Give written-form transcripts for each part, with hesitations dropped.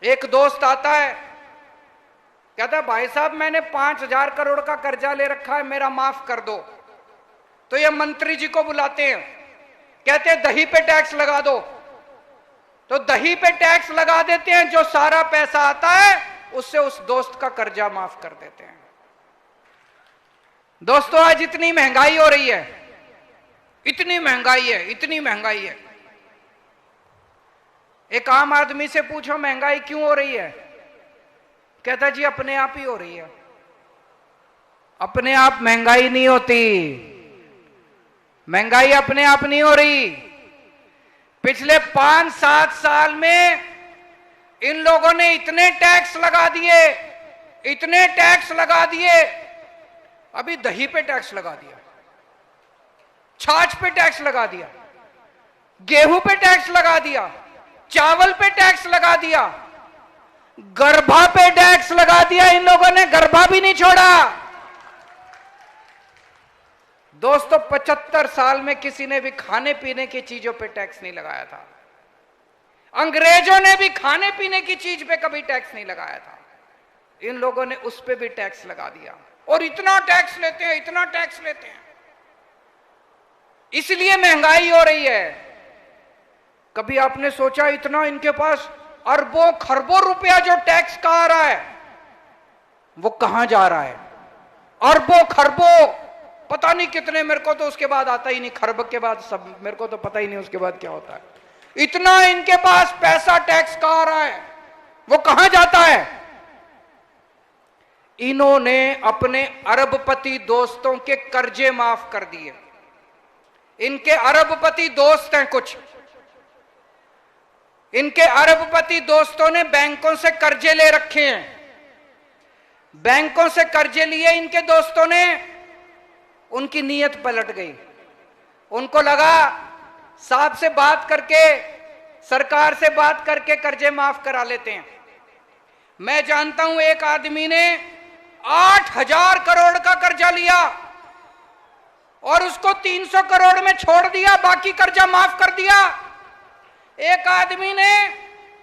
एक दोस्त आता है, कहता है भाई साहब मैंने 5,000 करोड़ का कर्जा ले रखा है, मेरा माफ कर दो। तो ये मंत्री जी को बुलाते हैं, कहते हैं दही पे टैक्स लगा दो। तो दही पे टैक्स लगा देते हैं, जो सारा पैसा आता है उससे उस दोस्त का कर्जा माफ कर देते हैं। दोस्तों आज इतनी महंगाई हो रही है, इतनी महंगाई है, इतनी महंगाई है। एक आम आदमी से पूछो महंगाई क्यों हो रही है, कहता जी अपने आप ही हो रही है। अपने आप महंगाई नहीं होती, महंगाई अपने आप नहीं हो रही। पिछले 5-7 साल में इन लोगों ने इतने टैक्स लगा दिए, इतने टैक्स लगा दिए। अभी दही पे टैक्स लगा दिया, छाछ पे टैक्स लगा दिया, गेहूं पे टैक्स लगा दिया, चावल पे टैक्स लगा दिया, गर्भा पे टैक्स लगा दिया। इन लोगों ने गर्भा भी नहीं छोड़ा। दोस्तों 75 साल में किसी ने भी खाने पीने की चीजों पे टैक्स नहीं लगाया था। अंग्रेजों ने भी खाने पीने की चीज पे कभी टैक्स नहीं लगाया था। इन लोगों ने उस पे भी टैक्स लगा दिया और इतना टैक्स लेते हैं, इतना टैक्स लेते हैं। इसलिए महंगाई हो रही है। कभी आपने सोचा इतना इनके पास अरबों खरबों रुपया जो टैक्स का आ रहा है वो कहां जा रहा है? अरबों खरबों, पता नहीं कितने, मेरे को तो उसके बाद आता ही नहीं, खरब के बाद सब मेरे को तो पता ही नहीं उसके बाद क्या होता है। इतना इनके पास पैसा टैक्स का आ रहा है, वो कहां जाता है? इन्होंने अपने अरबपति दोस्तों के कर्जे माफ कर दिए। इनके अरबपति दोस्त हैं कुछ, इनके अरबपति दोस्तों ने बैंकों से कर्जे ले रखे हैं। बैंकों से कर्जे लिए इनके दोस्तों ने, उनकी नीयत पलट गई। उनको लगा साहब से बात करके, सरकार से बात करके कर्जे माफ करा लेते हैं। मैं जानता हूं एक आदमी ने 8,000 करोड़ का कर्जा लिया और उसको 300 करोड़ में छोड़ दिया, बाकी कर्जा माफ कर दिया। एक आदमी ने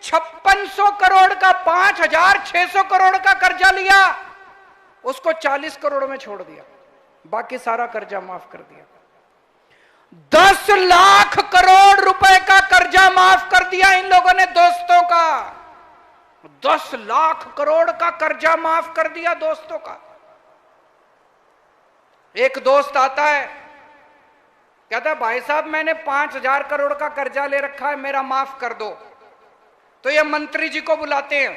5600 करोड़ का 5,600 करोड़ का कर्जा लिया, उसको 40 करोड़ में छोड़ दिया, बाकी सारा कर्जा माफ कर दिया। 10 लाख करोड़ रुपए का कर्जा माफ कर दिया इन लोगों ने दोस्तों का। 10 लाख करोड़ का कर्जा माफ कर दिया दोस्तों का। एक दोस्त आता है, कहता है भाई साहब मैंने 5,000 करोड़ का कर्जा ले रखा है, मेरा माफ कर दो। तो ये मंत्री जी को बुलाते हैं,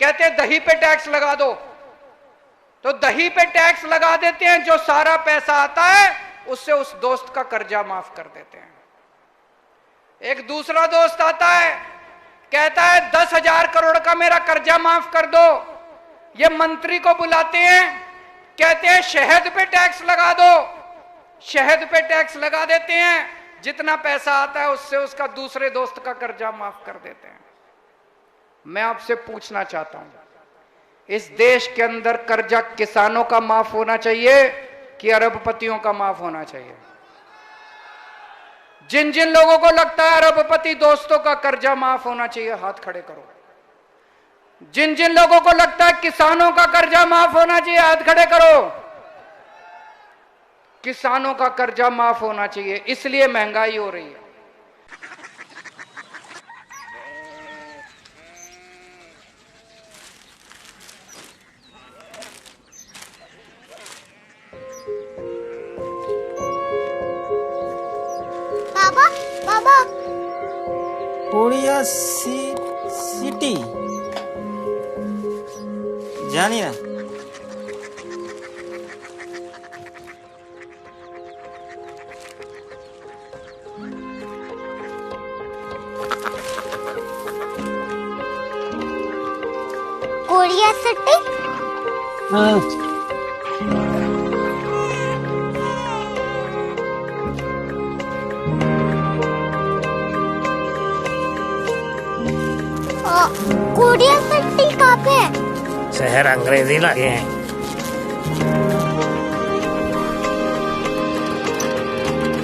कहते हैं दही पे टैक्स लगा दो। तो दही पे टैक्स लगा देते हैं, जो सारा पैसा आता है उससे उस दोस्त का कर्जा माफ कर देते हैं। एक दूसरा दोस्त आता है, कहता है 10,000 करोड़ का मेरा कर्जा माफ कर दो। ये मंत्री को बुलाते हैं, कहते हैं शहद पे टैक्स लगा दो। शहद पे टैक्स लगा देते हैं, जितना पैसा आता है उससे उसका दूसरे दोस्त का कर्जा माफ कर देते हैं। मैं आपसे पूछना चाहता हूं, इस देश के अंदर कर्जा किसानों का माफ होना चाहिए कि अरबपतियों का माफ होना चाहिए? जिन जिन लोगों को लगता है अरबपति दोस्तों का कर्जा माफ होना चाहिए, हाथ खड़े करो। जिन जिन लोगों को लगता है किसानों का कर्जा माफ होना चाहिए, हाथ खड़े करो। किसानों का कर्जा माफ होना चाहिए, इसलिए महंगाई हो रही है। बाबा बाबा, कोरिया सिटी जानिए। Korea city? हाँ। कोरिया सिटी कहाँ पे है? शहर अंग्रेजी लगे हैं।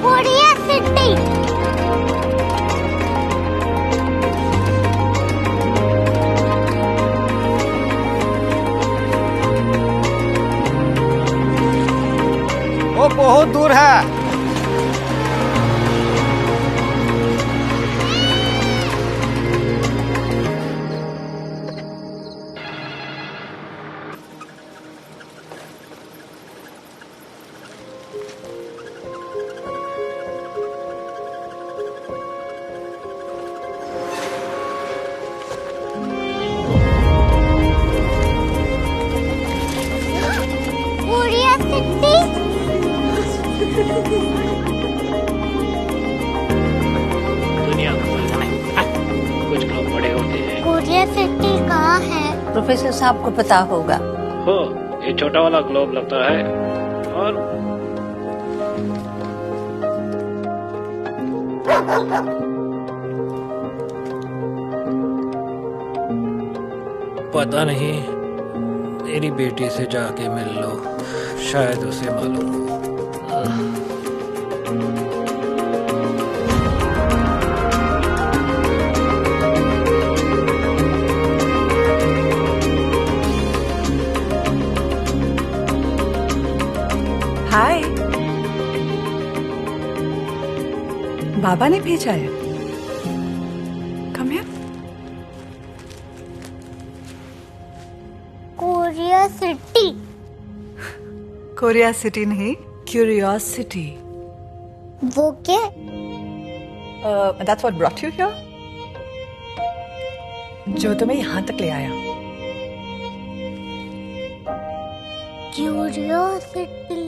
Korea city. बहुत दूर है। Korea city. दुनिया को बोलना है। कुछ लोग बड़े होते हैं। कोरिया सिटी कहाँ है? प्रोफेसर साहब को पता होगा। हो, ये छोटा वाला ग्लोब लगता है और पता नहीं, मेरी बेटी से जाके मिल लो, शायद उसे मालूम हो। हाय, बाबा ने भेजा है। Come here. Korea city. Korea city नहीं, क्यूरियोसिटी। वो क्या? That's what brought you here. जो तुम्हें यहाँ तक ले आया। क्यूरियोसिटी।